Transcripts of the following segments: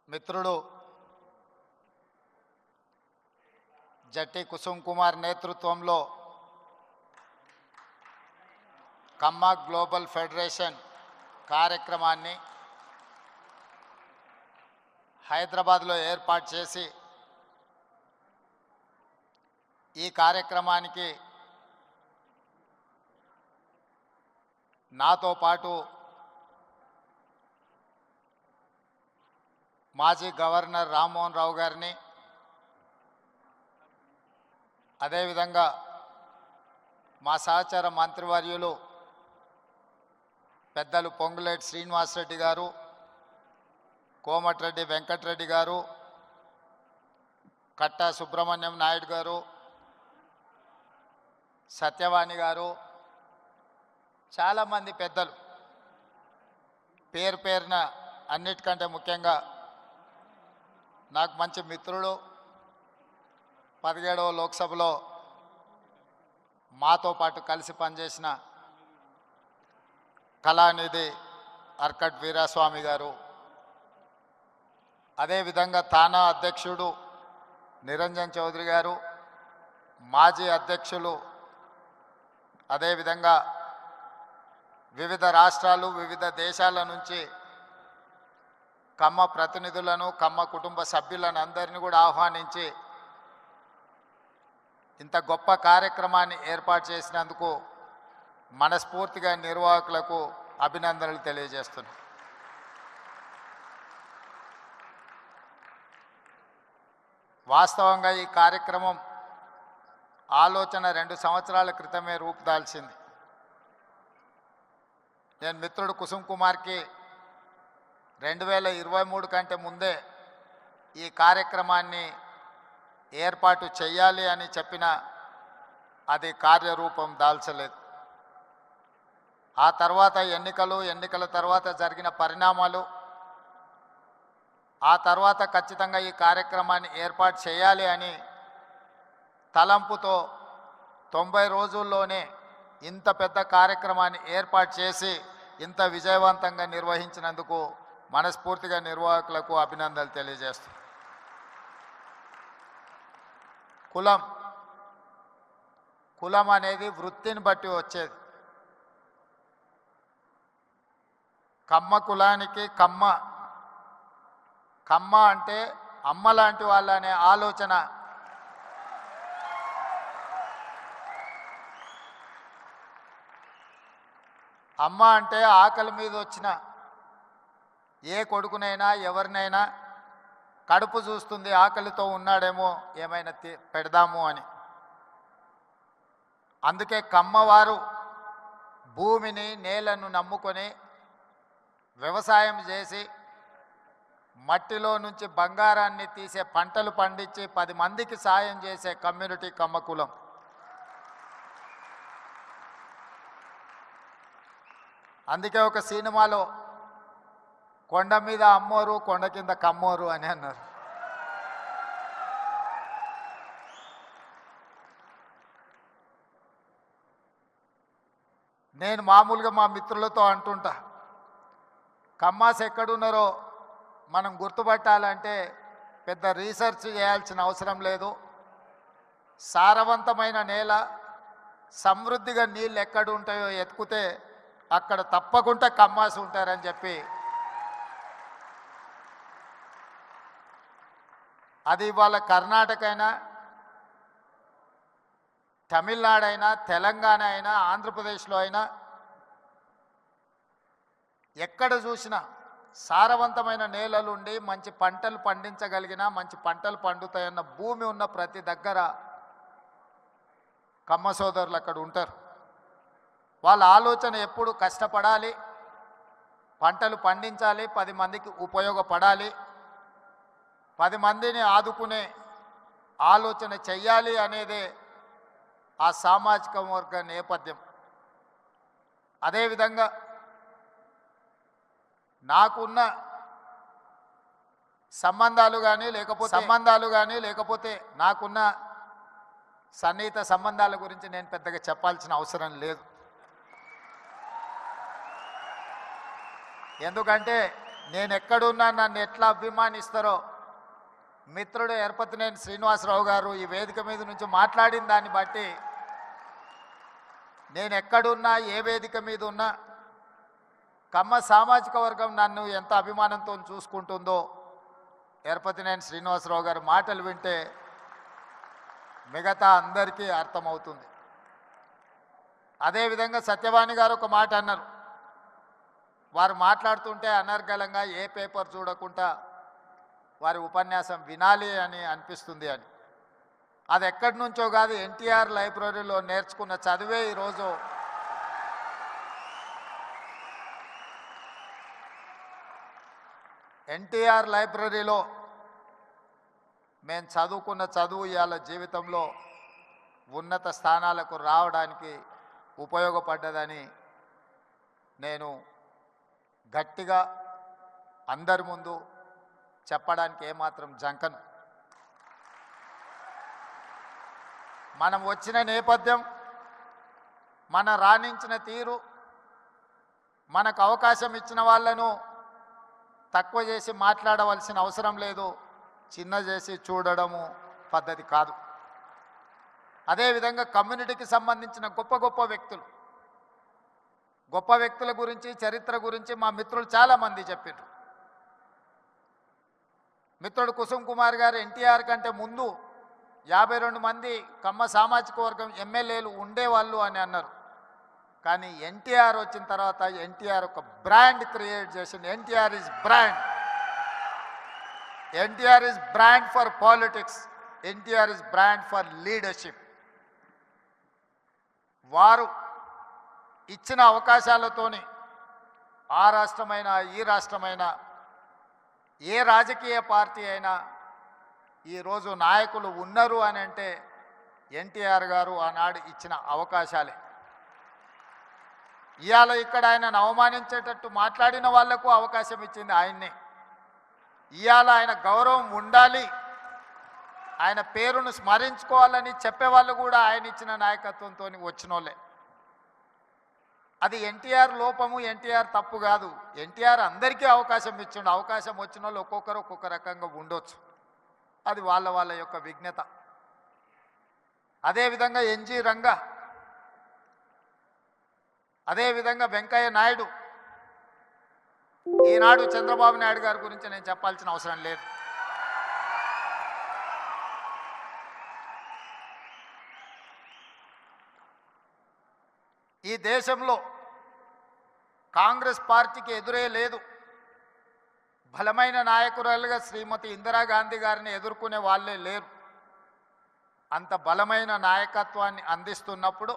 మిత్రుడు జట్టి కుసుమ్ కుమార్ నేతృత్వంలో కమ్మ global federation కార్యక్రమాన్ని హైదరాబాద్లో ఏర్పాటు చేసి ఈ కార్యక్రమానికి నాతో పాటు మాజీ గవర్నర్ రామ్మోహన్ రావు గారిని, అదేవిధంగా మా సహచర మంత్రివర్యులు పెద్దలు పొంగులేటి శ్రీనివాసరెడ్డి గారు, కోమటిరెడ్డి వెంకటరెడ్డి గారు, కట్టా సుబ్రహ్మణ్యం నాయుడు గారు, సత్యవాణి గారు, చాలామంది పెద్దలు, పేరు పేరున అన్నిటికంటే ముఖ్యంగా నాకు మంచి మిత్రుడు, 17వ లోక్సభలో మాతో పాటు కలిసి పనిచేసిన కళానిధి అర్కట్ వీరాస్వామి గారు, అదేవిధంగా తానా అధ్యక్షుడు నిరంజన్ చౌదరి గారు, మాజీ అధ్యక్షులు, అదేవిధంగా వివిధ రాష్ట్రాలు వివిధ దేశాల నుంచి కమ్మ ప్రతినిధులను, కమ్మ కుటుంబ సభ్యులను అందరినీ కూడా ఆహ్వానించి ఇంత గొప్ప కార్యక్రమాన్ని ఏర్పాటు చేసినందుకు మనస్ఫూర్తిగా నిర్వాహకులకు అభినందనలు తెలియజేస్తున్నాను. వాస్తవంగా ఈ కార్యక్రమం ఆలోచన 2 సంవత్సరాల క్రితమే రూపుదాల్చింది. నేను మిత్రుడు కుసుమ్ కుమార్కి 2023 కంటే ముందే ఈ కార్యక్రమాన్ని ఏర్పాటు చేయాలి అని చెప్పిన అది కార్యరూపం దాల్చలేదు. ఆ తర్వాత ఎన్నికల తర్వాత జరిగిన పరిణామాలు, ఆ తర్వాత ఖచ్చితంగా ఈ కార్యక్రమాన్ని ఏర్పాటు చేయాలి అని తలంపుతో 90 రోజుల్లోనే ఇంత పెద్ద కార్యక్రమాన్ని ఏర్పాటు చేసి ఇంత విజయవంతంగా నిర్వహించినందుకు మనస్ఫూర్తిగా నిర్వాహకులకు అభినందనలు తెలియజేస్తాను. కులం అనేది వృత్తిని బట్టి వచ్చేది. కమ్మ కులానికి కమ్మ అంటే అమ్మ లాంటి వాళ్ళ అనే ఆలోచన అమ్మ అంటే ఆకలి మీద వచ్చిన ఏ కొడుకునైనా ఎవరినైనా కడుపు చూస్తుంది, ఆకలితో ఉన్నాడేమో ఏమైనా పెడదాము అని. అందుకే కమ్మవారు భూమిని నేలను నమ్ముకొని వ్యవసాయం చేసి మట్టిలో నుంచి బంగారాన్ని తీసే పంటలు పండించి 10 మందికి సాయం చేసే కమ్యూనిటీ కమ్మ కులం. అందుకే ఒక సినిమాలో కొండ మీద అమ్మోరు కొండ కింద కమ్మోరు అని అన్నారు. నేను మామూలుగా మా మిత్రులతో అంటుంటా, కమ్మాస్ ఎక్కడున్నారో మనం గుర్తుపట్టాలంటే పెద్ద రీసెర్చ్ చేయాల్సిన అవసరం లేదు. సారవంతమైన నేల, సమృద్ధిగా నీళ్ళు ఎక్కడ ఉంటాయో ఎత్తుకుతే అక్కడ తప్పకుండా కమ్మాస్ ఉంటారని చెప్పి, అది ఇవాళ కర్ణాటక అయినా, తమిళనాడు అయినా, తెలంగాణ అయినా, ఆంధ్రప్రదేశ్లో అయినా ఎక్కడ చూసినా సారవంతమైన నేలలుండి మంచి పంటలు పండించగలిగిన, మంచి పంటలు పండుతాయన్న భూమి ఉన్న ప్రతి దగ్గర కమ్మ సోదరులు అక్కడ ఉంటారు. వాళ్ళ ఆలోచన ఎప్పుడు కష్టపడాలి, పంటలు పండించాలి, 10 మందికి ఉపయోగపడాలి, 10 మందిని ఆదుకునే ఆలోచన చెయ్యాలి అనేదే ఆ సామాజిక వర్గ నేపథ్యం. అదేవిధంగా నాకున్న సంబంధాలు కానీ లేకపోతే నాకున్న సన్నిహిత సంబంధాల గురించి నేను పెద్దగా చెప్పాల్సిన అవసరం లేదు. ఎందుకంటే నేను ఎక్కడున్నా నన్ను ఎట్లా అభిమానిస్తారో మిత్రుడు ఎరపతినేని శ్రీనివాసరావు గారు ఈ వేదిక మీద నుంచి మాట్లాడిన దాన్ని బట్టి నేను ఎక్కడున్నా ఏ వేదిక మీద ఉన్నా కమ్మ సామాజిక వర్గం నన్ను ఎంత అభిమానంతో చూసుకుంటుందో ఎరపతినేని శ్రీనివాసరావు గారి మాటలు వింటే మిగతా అందరికీ అర్థమవుతుంది. అదేవిధంగా సత్యవాణి గారు ఒక మాట అన్నారు. వారు మాట్లాడుతుంటే అనర్గళంగా ఏ పేపర్ చూడకుండా వారి ఉపన్యాసం వినాలి అని అనిపిస్తుంది అని. అది ఎక్కడి నుంచో కాదు, ఎన్టీఆర్ లైబ్రరీలో నేర్చుకున్న చదివే ఈరోజు ఎన్టీఆర్ లైబ్రరీలో మేము చదువుకున్న చదువు ఇవాళ జీవితంలో ఉన్నత స్థానాలకు రావడానికి ఉపయోగపడ్డదని నేను గట్టిగా అందరి ముందు చెప్పడానికి ఏమాత్రం జంకను. మనం వచ్చిన నేపథ్యం, మన రాణించిన తీరు, మనకు అవకాశం ఇచ్చిన వాళ్ళను తక్కువ చేసి మాట్లాడవలసిన అవసరం లేదు, చిన్న చేసి చూడడము పద్ధతి కాదు. అదేవిధంగా కమ్యూనిటీకి సంబంధించిన గొప్ప వ్యక్తుల గురించి చరిత్ర గురించి మా మిత్రులు చాలామంది చెప్పారు. మిత్రుడు కుసుమ్ కుమార్ గారు ఎన్టీఆర్ కంటే ముందు 52 మంది కమ్మ సామాజిక వర్గం ఎమ్మెల్యేలు ఉండేవాళ్ళు అని అన్నారు. కానీ ఎన్టీఆర్ వచ్చిన తర్వాత ఎన్టీఆర్ ఒక బ్రాండ్ క్రియేట్ చేసింది. NTR is brand for politics, NTR is brand for leadership. వారు ఇచ్చిన అవకాశాలతోని ఆ రాష్ట్రమైనా ఈ రాష్ట్రమైనా ఏ రాజకీయ పార్టీ అయినా ఈరోజు నాయకులు ఉన్నారు అని అంటే ఎన్టీఆర్ గారు ఆనాడు ఇచ్చిన అవకాశాలే. ఇవాళ ఇక్కడ ఆయనను అవమానించేటట్టు మాట్లాడిన వాళ్లకు అవకాశం ఇచ్చింది ఆయన్నే. ఇవాళ ఆయన గౌరవం ఉండాలి, ఆయన పేరును స్మరించుకోవాలని చెప్పేవాళ్ళు కూడా ఆయన ఇచ్చిన నాయకత్వంతో వచ్చినోళ్ళే. అది ఎన్టీఆర్ లోపము, ఎన్టీఆర్ తప్పు కాదు. ఎన్టీఆర్ అందరికీ అవకాశం ఇచ్చిండు. అవకాశం వచ్చిన వాళ్ళు ఒక్కొక్కరు ఒక్కొక్క రకంగా ఉండొచ్చు, అది వాళ్ళ యొక్క విజ్ఞత. అదేవిధంగా ఎన్జి రంగా, అదేవిధంగా వెంకయ్య నాయుడు. ఈనాడు చంద్రబాబు నాయుడు గారి గురించి నేను చెప్పాల్సిన అవసరం లేదు. ఈ దేశంలో కాంగ్రెస్ పార్టీకి ఎదురే లేదు. బలమైన నాయకురాలుగా శ్రీమతి ఇందిరాగాంధీ గారిని ఎదుర్కొనే వాళ్ళే లేరు. అంత బలమైన నాయకత్వాన్ని అందిస్తున్నప్పుడు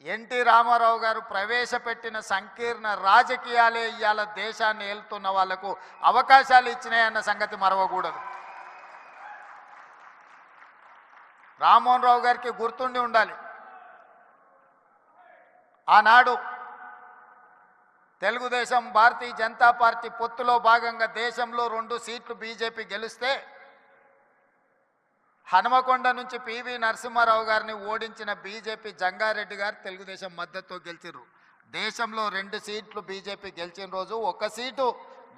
ఎన్టీ రామారావు గారు ప్రవేశపెట్టిన సంకీర్ణ రాజకీయాలే ఇవాళ దేశాన్ని ఏలుతున్న వాళ్లకు అవకాశాలు ఇచ్చినాయన్న సంగతి మరవకూడదు. రామ్మోహన్ రావు గారికి గుర్తుండి ఉండాలి, ఆనాడు తెలుగుదేశం భారతీయ జనతా పార్టీ పొత్తులో భాగంగా దేశంలో 2 సీట్లు బీజేపీ గెలిస్తే హనుమకొండ నుంచి పివి నరసింహారావు గారిని ఓడించిన బీజేపీ జంగారెడ్డి గారు తెలుగుదేశం మద్దతుతో గెలిచారు. దేశంలో 2 సీట్లు బీజేపీ గెలిచిన రోజు 1 సీటు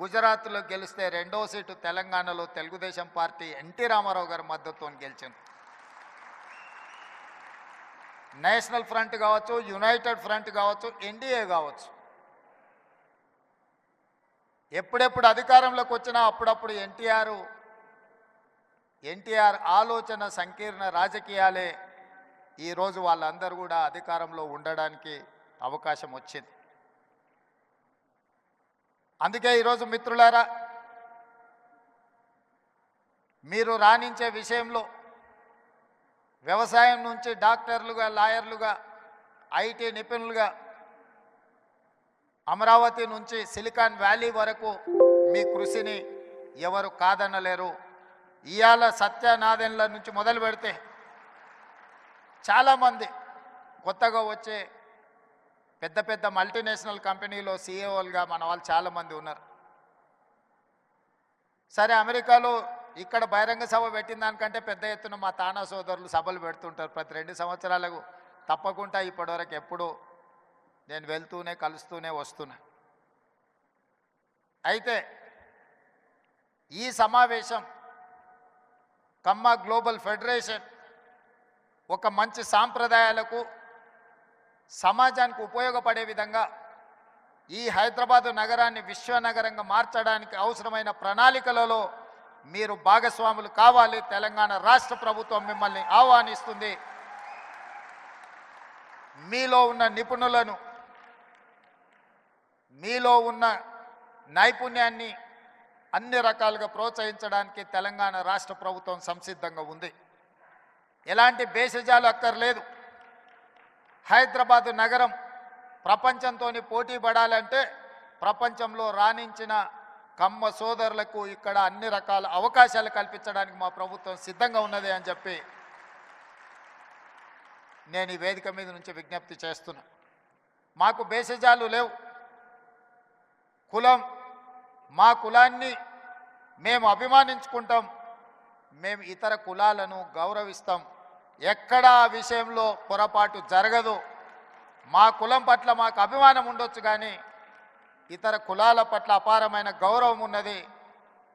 గుజరాత్లో గెలిస్తే 2వ సీటు తెలంగాణలో తెలుగుదేశం పార్టీ ఎన్టీ రామారావు గారి మద్దతుతో గెలిచింది. నేషనల్ ఫ్రంట్ కావచ్చు, యునైటెడ్ ఫ్రంట్ కావచ్చు, ఎన్డీఏ కావచ్చు, ఎప్పుడెప్పుడు అధికారంలోకి వచ్చినా అప్పుడప్పుడు ఎన్టీఆర్ ఆలోచన సంకీర్ణ రాజకీయాలే ఈరోజు వాళ్ళందరూ కూడా అధికారంలో ఉండడానికి అవకాశం వచ్చింది. అందుకే ఈరోజు మిత్రులారా, మీరు రాణించే విషయంలో వ్యవసాయం నుంచి డాక్టర్లుగా, లాయర్లుగా, ఐటీ నిపుణులుగా, అమరావతి నుంచి సిలికాన్ వ్యాలీ వరకు మీ కృషిని ఎవరు కాదనలేరు. ఇవాళ సత్యనాదెన్ల నుంచి మొదలు పెడితే చాలామంది కొత్తగా వచ్చే పెద్ద మల్టీనేషనల్ కంపెనీలో సీఈఓలుగా మన వాళ్ళు చాలామంది ఉన్నారు. సరే, అమెరికాలో ఇక్కడ బహిరంగ సభ పెట్టిన దానికంటే పెద్ద ఎత్తున మా తానా సోదరులు సభలు పెడుతుంటారు ప్రతి 2 సంవత్సరాలకు. తప్పకుండా ఇప్పటివరకు ఎప్పుడూ నేను వెళ్తూనే కలుస్తూనే వస్తున్నా. అయితే ఈ సమావేశం కమ్మ గ్లోబల్ ఫెడరేషన్ ఒక మంచి సాంప్రదాయాలకు సమాజానికి ఉపయోగపడే విధంగా ఈ హైదరాబాదు నగరాన్ని విశ్వనగరంగా మార్చడానికి అవసరమైన ప్రణాళికలలో మీరు భాగస్వాములు కావాలి. తెలంగాణ రాష్ట్ర ప్రభుత్వం మిమ్మల్ని ఆహ్వానిస్తుంది. మీలో ఉన్న నిపుణులను, మీలో ఉన్న నైపుణ్యాన్ని అన్ని రకాలుగా ప్రోత్సహించడానికి తెలంగాణ రాష్ట్ర ప్రభుత్వం సంసిద్ధంగా ఉంది. ఎలాంటి భేషజాలు అక్కర్లేదు. హైదరాబాదు నగరం ప్రపంచంతో పోటీ పడాలంటే ప్రపంచంలో రాణించిన కమ్మ సోదరులకు ఇక్కడ అన్ని రకాల అవకాశాలు కల్పించడానికి మా ప్రభుత్వం సిద్ధంగా ఉన్నది అని చెప్పి నేను ఈ వేదిక మీద నుంచి విజ్ఞప్తి చేస్తున్నా. మాకు భేషజాలు లేవు. కులం, మా కులాన్ని మేము అభిమానించుకుంటాం. మేము ఇతర కులాలను గౌరవిస్తాం. ఎక్కడా ఆ విషయంలో పొరపాటు జరగదు. మా కులం పట్ల మాకు అభిమానం ఉండొచ్చు, కానీ ఇతర కులాల పట్ల అపారమైన గౌరవం ఉన్నది.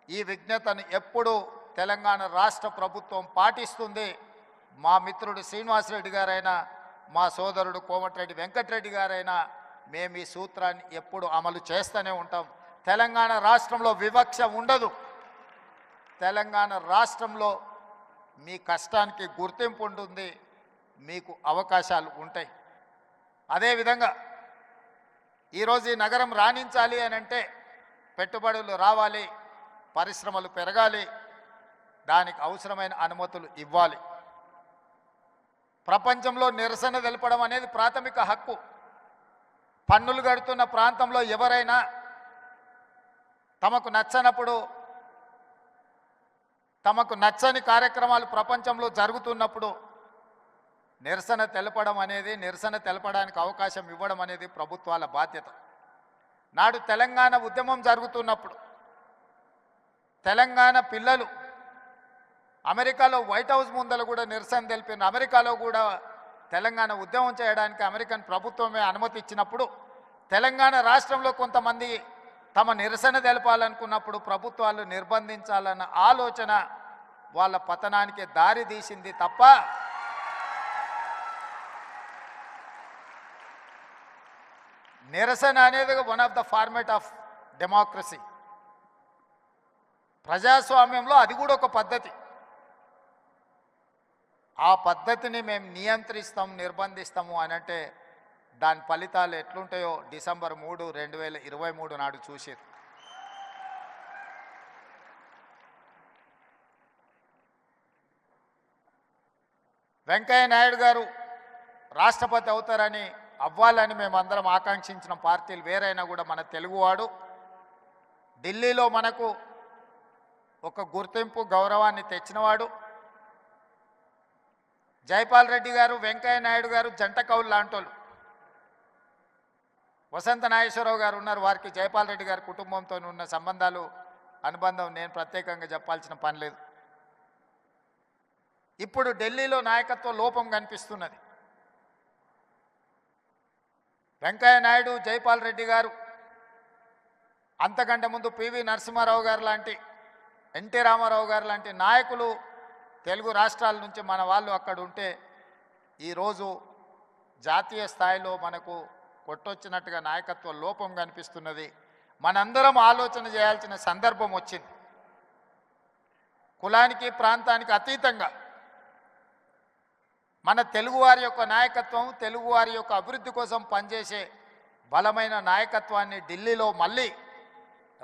ఈ విజ్ఞతను ఎప్పుడూ తెలంగాణ రాష్ట్ర ప్రభుత్వం పాటిస్తుంది. మా మిత్రుడు శ్రీనివాసరెడ్డి గారైనా, మా సోదరుడు కోమటిరెడ్డి వెంకటరెడ్డి గారైనా మేము ఈ సూత్రాన్ని ఎప్పుడు అమలు చేస్తూనే ఉంటాం. తెలంగాణ రాష్ట్రంలో వివక్ష ఉండదు. తెలంగాణ రాష్ట్రంలో మీ కష్టానికి గుర్తింపు ఉంటుంది, మీకు అవకాశాలు ఉంటాయి. అదేవిధంగా ఈరోజు ఈ నగరం రాణించాలి అని అంటే పెట్టుబడులు రావాలి, పరిశ్రమలు పెరగాలి, దానికి అవసరమైన అనుమతులు ఇవ్వాలి. ప్రపంచంలో నిరసన తెలపడం అనేది ప్రాథమిక హక్కు. పన్నులు కడుతున్న ప్రాంతంలో ఎవరైనా తమకు నచ్చనప్పుడు, తమకు నచ్చని కార్యక్రమాలు ప్రపంచంలో జరుగుతున్నప్పుడు నిరసన తెలపడం అనేది, నిరసన తెలపడానికి అవకాశం ఇవ్వడం అనేది ప్రభుత్వాల బాధ్యత. నాడు తెలంగాణ ఉద్యమం జరుగుతున్నప్పుడు తెలంగాణ పిల్లలు అమెరికాలో వైట్ హౌస్ ముందర కూడా నిరసన తెలిపిన, అమెరికాలో కూడా తెలంగాణ ఉద్యమం చేయడానికి అమెరికన్ ప్రభుత్వమే అనుమతి ఇచ్చినప్పుడు తెలంగాణ రాష్ట్రంలో కొంతమంది తమ నిరసన తెలపాలనుకున్నప్పుడు ప్రభుత్వాలు నిర్బంధించాలన్న ఆలోచన వాళ్ళ పతనానికి దారి తీసింది తప్ప నిరసన అనేది one of the format of democracy. ప్రజాస్వామ్యంలో అది కూడా ఒక పద్ధతి. ఆ పద్ధతిని మేము నియంత్రిస్తాం, నిర్బంధిస్తాము అని అంటే దాని ఫలితాలు ఎట్లుంటాయో డిసెంబర్ 3, 2023 నాడు చూసారు. వెంకయ్య నాయుడు గారు రాష్ట్రపతి అవుతారని, అవ్వాలని మేమందరం ఆకాంక్షించిన పార్టీలు వేరైనా కూడా మన తెలుగువాడు ఢిల్లీలో మనకు ఒక గుర్తింపు, గౌరవాన్ని తెచ్చినవాడు. జైపాల్ రెడ్డి గారు, వెంకయ్య నాయుడు గారు జంట కౌలు లాంటోళ్ళు. వసంత నాగేశ్వరరావు గారు ఉన్నారు, వారికి జైపాల్ రెడ్డి గారి కుటుంబంతో ఉన్న సంబంధాలు, అనుబంధం నేను ప్రత్యేకంగా చెప్పాల్సిన పని లేదు. ఇప్పుడు ఢిల్లీలో నాయకత్వ లోపం కనిపిస్తున్నది. వెంకయ్య నాయుడు, జైపాల్ రెడ్డి గారు, అంతకంటే ముందు పివి నరసింహారావు గారు లాంటి, ఎన్టీ రామారావు గారు లాంటి నాయకులు తెలుగు రాష్ట్రాల నుంచి మన వాళ్ళు అక్కడ ఉంటే ఈరోజు జాతీయ స్థాయిలో మనకు కొట్టొచ్చినట్టుగా నాయకత్వ లోపం కనిపిస్తున్నది. మనందరం ఆలోచన చేయాల్సిన సందర్భం వచ్చింది. కులానికి, ప్రాంతానికి అతీతంగా మన తెలుగువారి యొక్క నాయకత్వం, తెలుగువారి యొక్క అభివృద్ధి కోసం పనిచేసే బలమైన నాయకత్వాన్ని ఢిల్లీలో మళ్ళీ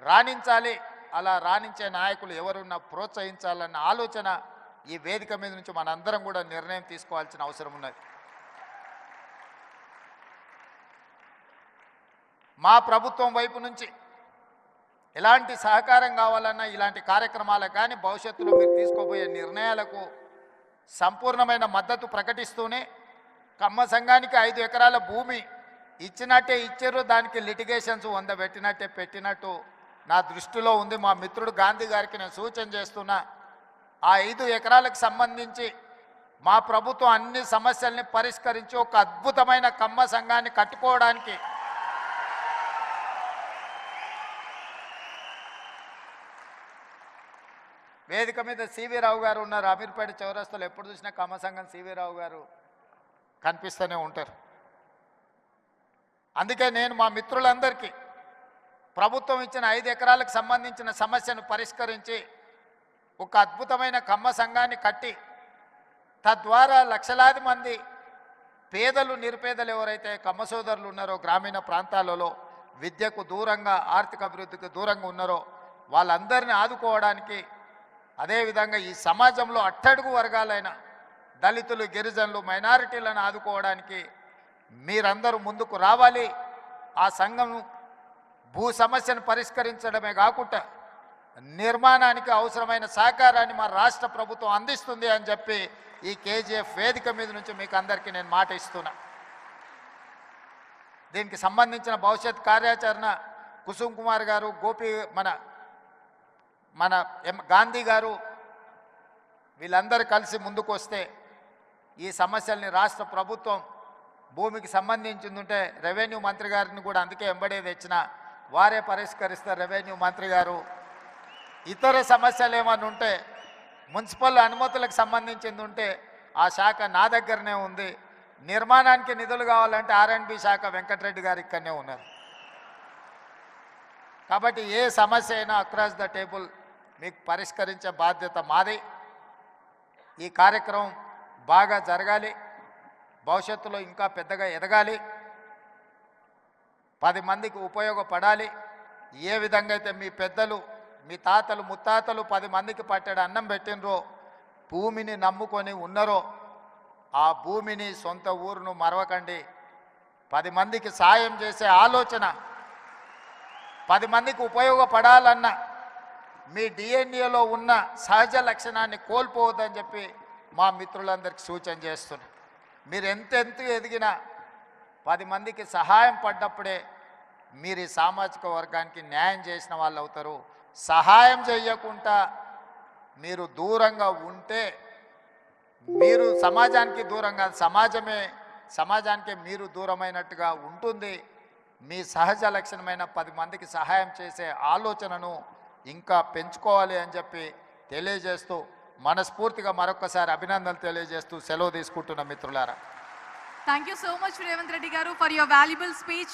రాణించాలి. అలా రాణించే నాయకులు ఎవరున్నా ప్రోత్సహించాలన్న ఆలోచన ఈ వేదిక మీద నుంచి మనందరం కూడా నిర్ణయం తీసుకోవాల్సిన అవసరం ఉన్నది. మా ప్రభుత్వం వైపు నుంచి ఎలాంటి సహకారం కావాలన్నా, ఇలాంటి కార్యక్రమాలకు కానీ భవిష్యత్తులో మీరు తీసుకోబోయే నిర్ణయాలకు సంపూర్ణమైన మద్దతు ప్రకటిస్తూనే, కమ్మ సంఘానికి 5 ఎకరాల భూమి ఇచ్చినట్టే ఇచ్చారు, దానికి లిటిగేషన్స్ 100 పెట్టినట్టే పెట్టినట్టు నా దృష్టిలో ఉంది. మా మిత్రుడు గాంధీ గారికి నేను సూచన చేస్తున్నా, ఆ 5 ఎకరాలకు సంబంధించి మా ప్రభుత్వం అన్ని సమస్యల్ని పరిష్కరించి ఒక అద్భుతమైన కమ్మ సంఘాన్ని కట్టుకోవడానికి వేదిక మీద సివి రావు గారు ఉన్నారు. అమీర్పేట చౌరస్తాలో ఎప్పుడు చూసినా కమ్మ సంఘం సివి రావు గారు కనిపిస్తూనే ఉంటారు. అందుకే నేను మా మిత్రులందరికీ ప్రభుత్వం ఇచ్చిన 5 ఎకరాలకు సంబంధించిన సమస్యను పరిష్కరించి ఒక అద్భుతమైన కమ్మ సంఘాన్ని కట్టి తద్వారా లక్షలాది మంది పేదలు నిరుపేదలు ఎవరైతే కమ్మ సోదరులు ఉన్నారో గ్రామీణ ప్రాంతాలలో విద్యకు దూరంగా ఆర్థిక అభివృద్ధికి దూరంగా ఉన్నారో వాళ్ళందరినీ ఆదుకోవడానికి, అదేవిధంగా ఈ సమాజంలో అట్టడుగు వర్గాలైన దళితులు, గిరిజనులు, మైనారిటీలను ఆదుకోవడానికి మీరందరూ ముందుకు రావాలి. ఆ సంఘం భూ సమస్యను పరిష్కరించడమే కాకుండా నిర్మాణానికి అవసరమైన సహకారాన్ని మా రాష్ట్ర ప్రభుత్వం అందిస్తుంది అని చెప్పి ఈ కేజీఎఫ్ వేదిక మీద నుంచి మీకు అందరికీ నేను మాట ఇస్తున్నా. దీనికి సంబంధించిన భవిష్యత్ కార్యాచరణ కుసుమ్ కుమార్ గారు, గోపి మన గాంధీ గారు వీళ్ళందరూ కలిసి ముందుకు వస్తే ఈ సమస్యల్ని రాష్ట్ర ప్రభుత్వం భూమికి సంబంధించిందంటే రెవెన్యూ మంత్రి గారిని కూడా అందుకే ఎంబడే తెచ్చిన వారే పరిష్కరిస్తారు. రెవెన్యూ మంత్రి గారు ఇతర సమస్యలు ఏమన్నా ఉంటే మున్సిపల్ అనుమతులకు సంబంధించింది ఉంటే ఆ శాఖ నా దగ్గరనే ఉంది. నిర్మాణానికి నిధులు కావాలంటే R&B శాఖ వెంకటరెడ్డి గారు ఇక్కడనే ఉన్నారు. కాబట్టి ఏ సమస్య అయినా అక్రాస్ ద టేబుల్ మీకు పరిష్కరించే బాధ్యత మాది. ఈ కార్యక్రమం బాగా జరగాలి, భవిష్యత్తులో ఇంకా పెద్దగా ఎదగాలి, 10 మందికి ఉపయోగపడాలి. ఏ విధంగా అయితే మీ పెద్దలు, మీ తాతలు, ముత్తాతలు 10 మందికి పట్టెడు అన్నం పెట్టినరో, భూమిని నమ్ముకొని ఉన్నారో, ఆ భూమిని, సొంత ఊరును మరవకండి. 10 మందికి సాయం చేసే ఆలోచన, 10 మందికి ఉపయోగపడాలన్న మీ డిఎన్ఏలో ఉన్న సహజ లక్షణాన్ని కోల్పోవద్దని చెప్పి మా మిత్రులందరికీ సూచన చేస్తున్నా. మీరు ఎంతెంత ఎదిగినా 10 మందికి సహాయం పడ్డప్పుడే మీరు ఈ సామాజిక వర్గానికి న్యాయం చేసిన వాళ్ళు అవుతారు. సహాయం చేయకుండా మీరు దూరంగా ఉంటే మీరు సమాజానికి దూరంగా, సమాజానికి మీరు దూరమైనట్టుగా ఉంటుంది. మీ సహజ లక్షణమైన 10 మందికి సహాయం చేసే ఆలోచనను ఇంకా పెంచుకోవాలి అని చెప్పి తెలియజేస్తూ మనస్ఫూర్తిగా మరొకసారి అభినందనలు తెలియజేస్తూ సెలవు తీసుకుంటున్న మిత్రులారా. Thank you so much, Revanth Reddy garu, for your valuable speech.